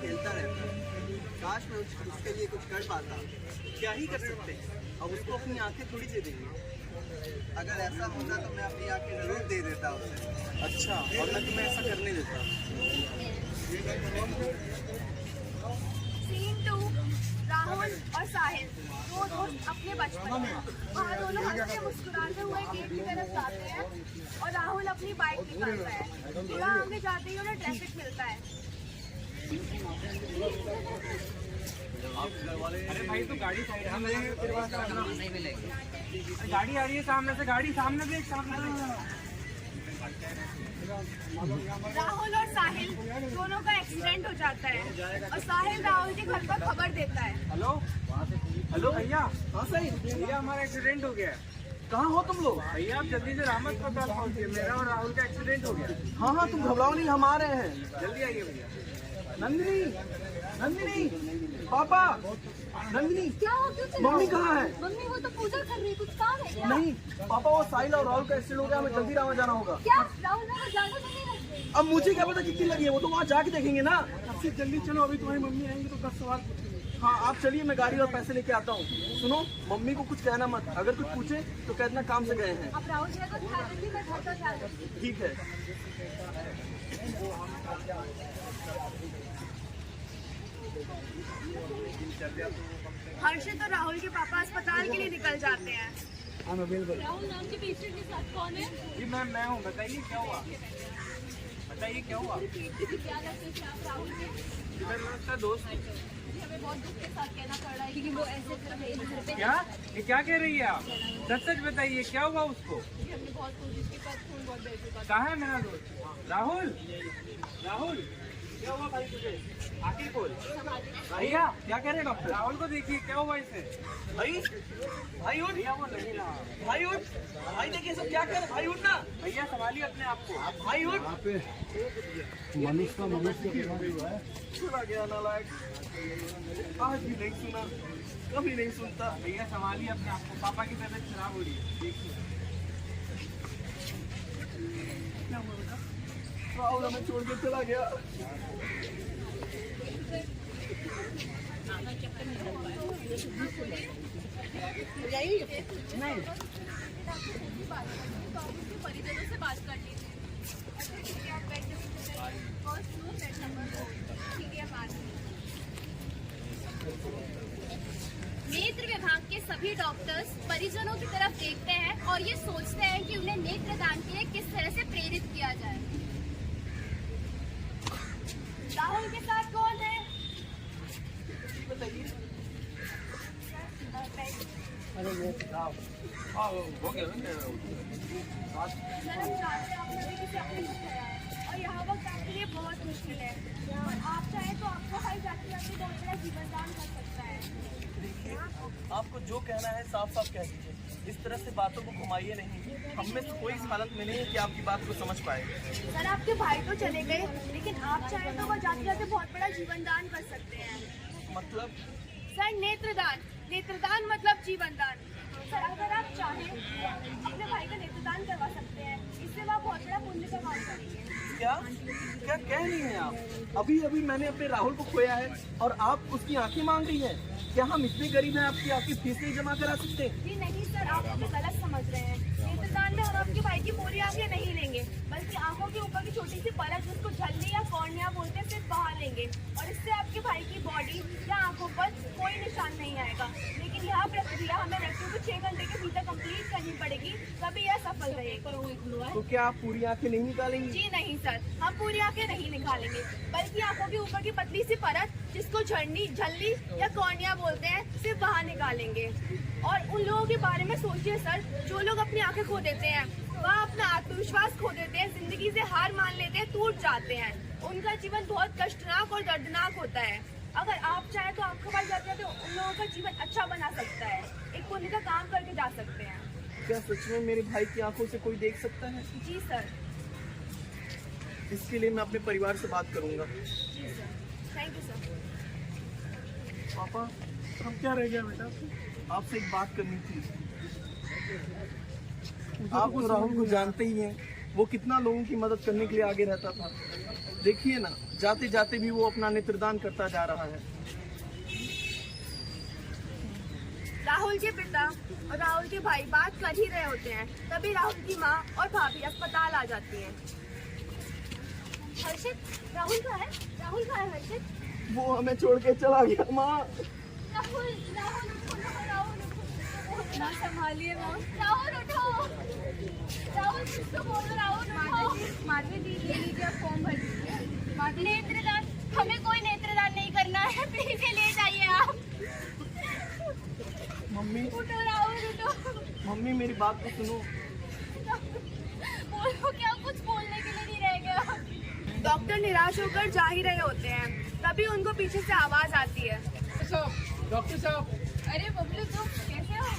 खेलता रहता है। काश मैं उसके लिए कुछ कर पाता। क्या ही कर सकते हैं, अब उसको अपनी आंखें थोड़ी दे देंगे। अगर ऐसा होता तो मैं अपनी आंखें जरूर दे देता उसे। अच्छा, और मैं तुम्हें ऐसा करने देता। सीन 2, राहुल और साहिल दो दोस्त अपने बचपन में। वहाँ दोनों हंसते मुस्कुराते हुए गेट की तरफ जाते हैं और राहुल अपनी बाइक निकालता है। थोड़ा आगे जाते ही उन्हें ट्रैफिक मिलता है। अरे भाई तो गाड़ी साइड नहीं मिलेगी। गाड़ी आ रही है सामने से, गाड़ी सामने देख, सामने देख। राहुल और साहिल दोनों का एक्सीडेंट हो जाता है और साहिल राहुल के घर पर खबर देता है। हेलो हेलो भैया। हाँ सही भैया, हमारा एक्सीडेंट हो गया है। कहाँ हो तुम लोग? भैया आप जल्दी से रामत अस्पताल पहुंचिए, मेरा और राहुल का एक्सीडेंट हो गया। हाँ हाँ, तुम घबराओ नहीं, हम आ रहे हैं। जल्दी आइए भैया। नंदिनी, नंदिनी, पापा, नंदिनी, क्या हो गया? मम्मी कहाँ है? मम्मी वो तो पूजा कर रही है, कुछ काम है क्या? नहीं पापा, वो साहिल और राहुल का एक्सीडेंट हो गया, हमें जल्दी रामा जाना होगा। क्या राहुल ने जाना तो नहीं रखते? अब मुझे क्या पता कितनी लगी है, वो तो वहाँ जाके देखेंगे ना। सबसे जल्दी चलो, अभी तुम्हारी मम्मी आएंगी तो 10 सवाल पूछेंगे। हाँ आप चलिए, मैं गाड़ी और पैसे लेके आता हूँ। सुनो, मम्मी को कुछ कहना मत, अगर कुछ पूछे तो कहना काम से गए हैं। अब राहुल जी का ख्याल रखिए, मैं घर का ख्याल रखती ठीक है। हर्षित और राहुल के पापा अस्पताल के लिए निकल जाते हैं। राहुल नाम के पेशेंट के साथ कौन है? जी मैं हूँ, बताइए क्या हुआ, बताइए क्या हुआ। क्या लगता है आप राहुल के? मेरा लगता है दोस्त है। हमें बहुत दुख के साथ कहना पड़ रहा है क्योंकि वो ऐसे कर रहे हैं घर पे। क्या ये क्या कह रही है आप? सच सच बताइए क्या हुआ उसको। हमने बहुत कोशिश की पर खून बहुत बह चुका। कहाँ है मेरा दोस्त राहुल? राहुल क्या हुआ भाई तुझे? आखिर बोल भैया, क्या कह रहे हैं डॉक्टर? राहुल को देखिए क्या हुआ इसे। भाई भाई उठ, भैया वो नहीं रहा। भाई उठ, भाई देखिए सब क्या कर रहे, भाई उठ ना, भैया संभालिए अपने आप को। भाई उठ। मनुष्य सुना गया नालायक, आज भी नहीं सुना, कभी नहीं सुनता। भैया संभालिए अपने आप को, पापा की तबीयत खराब हो रही है, देखिए। राहुल हमें छोड़ के चला गया। परिजनों से बात कर लीजिए। ठीक है, आप बैठ जाइए। First floor bed number 2। ठीक है, बात। नेत्र विभाग के सभी डॉक्टर्स परिजनों की तरफ देखते हैं और ये सोचते हैं कि उन्हें नेत्रदान के लिए किस तरह से प्रेरित किया जाए। राहुल के साथ कौन है? बताइए। हो गया सर, हम जानते हैं आपने भी किसी अपने से कराया है और यहाँ वक्त आपके लिए बहुत मुश्किल है और आप चाहें तो आपको हर जाति आपको बहुत बड़ा जीवनदान कर सकता है। देखिए, आपको जो कहना है साफ साफ कह दीजिए, इस तरह से बातों को घुमाइए नहीं। हम में से कोई इस हालत में नहीं है कि आपकी बात को समझ पाए। सर, आपके भाई तो चले गए लेकिन आप चाहें तो वो जाते जाते बहुत बड़ा जीवनदान कर सकते हैं। मतलब सर, नेत्रदान, नेत्रदान मतलब जीवनदान। सर, अगर आप चाहें अपने भाई का नेत्रदान करवा सकते हैं, इससे वह बहुत बड़ा पुण्य का काम करेंगे। क्या क्या कह रही हैं आप? अभी अभी मैंने अपने राहुल को खोया है और आप उसकी आंखें मांग रही हैं। क्या हम इतने गरीब हैं आपकी आपकी फीस नहीं जमा करा सकते? जी नहीं सर, आप मुझे गलत समझ रहे हैं। नेत्रदान में हम आपके भाई की पूरी आंखें नहीं लेंगे बल्कि आंखों के ऊपर की छोटी सी परत जिसको झल्ली या कॉर्निया बोलते हैं सिर्फ बाहर लेंगे और इससे आपके भाई की बॉडी या आंखों पर कोई निशान नहीं आएगा। लेकिन यह प्रक्रिया हमें व्यक्ति को 6 घंटे के भीतर कंप्लीट करनी पड़ेगी, तभी यह सफल रहेगा। तो क्या आप पूरी आंखें नहीं निकालेंगी? जी नहीं सर, हम पूरी आंखें नहीं निकालेंगे बल्कि आंखों के ऊपर की पतली सी परत जिसको झल्ली या कॉर्निया बोलते हैं सिर्फ बाहर निकालेंगे। और उन लोगों के बारे में सोचिए सर, जो लोग अपनी आंखें खो देते हैं, वह अपना आत्मविश्वास खो देते हैं, जिंदगी से हार मान लेते हैं, टूट जाते हैं। उनका जीवन बहुत कष्टनाक और दर्दनाक होता है। अगर आप चाहें तो आपके पास जाते हैं तो उन लोगों का जीवन अच्छा बना सकता है, एक पुण्य का काम करके जा सकते हैं। क्या सच में मेरे भाई की आंखों से कोई देख सकता है? जी सर। इसके लिए मैं अपने परिवार से बात करूंगा। जी सर, थैंक यू सर। पापा, हम क्या रह गया बेटा? आपसे एक बात करनी थी। आप तो राहुल को जानते ही हैं, वो कितना लोगों की मदद करने के लिए आगे रहता था। देखिए ना, जाते जाते भी वो अपना नेत्रदान करता जा रहा है। राहुल के पिता और राहुल के भाई बात कर ही रहे होते हैं, तभी राहुल की माँ और भाभी अस्पताल आ जाती हैं। हर्षित, राहुल कहाँ है? राहुल कहाँ है हर्षित? वो हमें छोड़ के चला गया माँ। राहुल, राहुल उठो, राहुल उठो, ना संभालिए माँ। राहुल उठो, राहुल कुछ तो बोलो, राहुल उठो। माधवी दी, ये लीजिए आप फॉर्म भर दीजिए। माधवी, नेत्रदान, हमें कोई नेत्रदान नहीं करना है, प्लीज ये ले जाइए आप। मम्मी, उठो राहुल उठो। मम्मी मेरी बात तो सुनो। बोलो, क्या कुछ बोलने के लिए नहीं रह गया। डॉक्टर निराश होकर जा ही रहे होते हैं, तभी उनको पीछे से आवाज आती है। डॉक्टर साहब, अरे बबलू, तुम कैसे हो?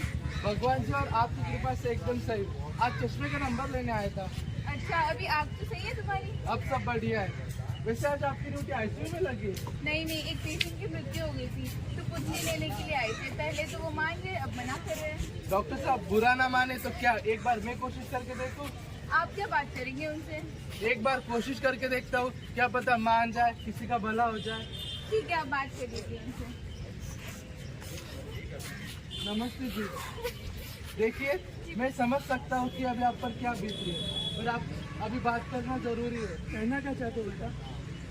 भगवान जी और आपकी कृपा से एकदम सही। आज चश्मे का नंबर लेने आया था। अच्छा, अभी आँख तो सही है तुम्हारी? अब सब बढ़िया है। वैसे आज आपकी ड्यूटी आईसीयू में लगी? नहीं, एक पेशेंट की मृत्यु हो गई थी, तो पुतली लेने के लिए आए थे। पहले तो वो मान गए, अब मना कर रहे हैं। डॉक्टर साहब, बुरा ना माने तो क्या एक बार मैं कोशिश करके देखूं? आप क्या बात करेंगे उनसे? एक बार कोशिश करके देखता हूँ, क्या पता मान जाए, किसी का भला हो जाए। ठीक है, आप बात कर लीजिए उनसे। नमस्ते जी। देखिए, मैं समझ सकता हूँ कि अभी आप पर क्या बीत रही है, पर आप अभी बात करना जरूरी है। कहना क्या चाहते हो बेटा?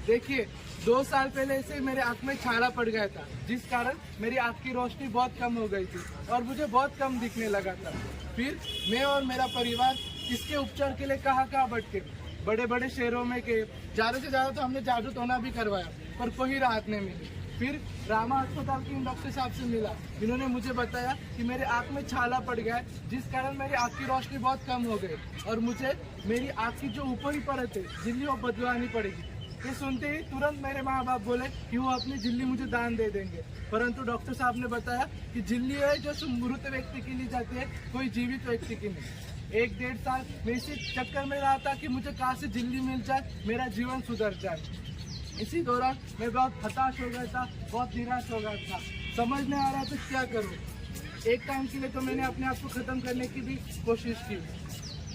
देखिए, 2 साल पहले से मेरे आँख में छाला पड़ गया था, जिस कारण मेरी आँख की रोशनी बहुत कम हो गई थी और मुझे बहुत कम दिखने लगा था। फिर मैं और मेरा परिवार इसके उपचार के लिए कहाँ भटके, बड़े बड़े शहरों में गए। ज़्यादा से ज़्यादा तो हमने जादू टोना भी करवाया, पर कोई राहत नहीं मिली। फिर रामा अस्पताल के डॉक्टर साहब से मिला, इन्होंने मुझे बताया कि मेरे आँख में छाला पड़ गया है, जिस कारण मेरी आँख की रोशनी बहुत कम हो गई और मुझे मेरी आँख की जो ऊपरी परत है झिल्ली वो बदलवानी पड़ेगी। ये सुनते ही तुरंत मेरे माँ बाप बोले कि वो अपनी झिल्ली मुझे दान दे देंगे, परंतु डॉक्टर साहब ने बताया कि झिल्ली है जो मृत व्यक्ति की ली जाती है, कोई जीवित व्यक्ति की नहीं। 1-1.5 साल मैं इसी चक्कर में रहा था कि मुझे कहाँ से झिल्ली मिल जाए, मेरा जीवन सुधर जाए। इसी दौरान मैं बहुत हताश हो गया था, बहुत निराश हो गया था, समझ नहीं आ रहा था क्या करूं। एक टाइम के लिए तो मैंने अपने आप को ख़त्म करने की भी कोशिश की,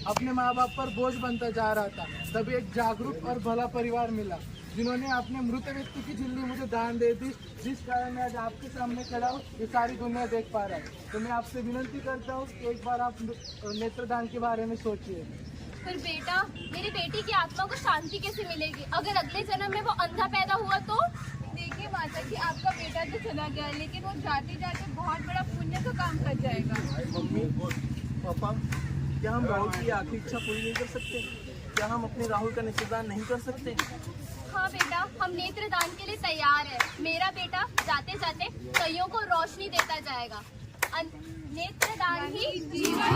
अपने माँ बाप पर बोझ बनता जा रहा था। तभी एक जागरूक और भला परिवार मिला, जिन्होंने अपने मृत व्यक्ति की झिल्ली मुझे दान दे दी, जिस कारण मैं आज आपके सामने खड़ा हूँ, ये सारी दुनिया देख पा रहा है। तो मैं आपसे विनती करता हूँ कि एक बार आप नेत्रदान के बारे में सोचिए। फिर बेटा, मेरी बेटी की आत्मा को शांति कैसे मिलेगी अगर अगले जन्म में वो अंधा पैदा हुआ तो? देखिए माता जी, आपका बेटा तो चला गया, लेकिन वो जाते जाते बहुत बड़ा पुण्य का काम कर जाएगा। मम्मी, पापा, क्या हम राहुल की आखिरी इच्छा पूरी नहीं कर सकते? क्या हम अपने राहुल का नेत्रदान नहीं कर सकते? हाँ बेटा, हम नेत्रदान के लिए तैयार है। मेरा बेटा जाते जाते कईयों को रोशनी देता जाएगा। नेत्रदान ही जीवन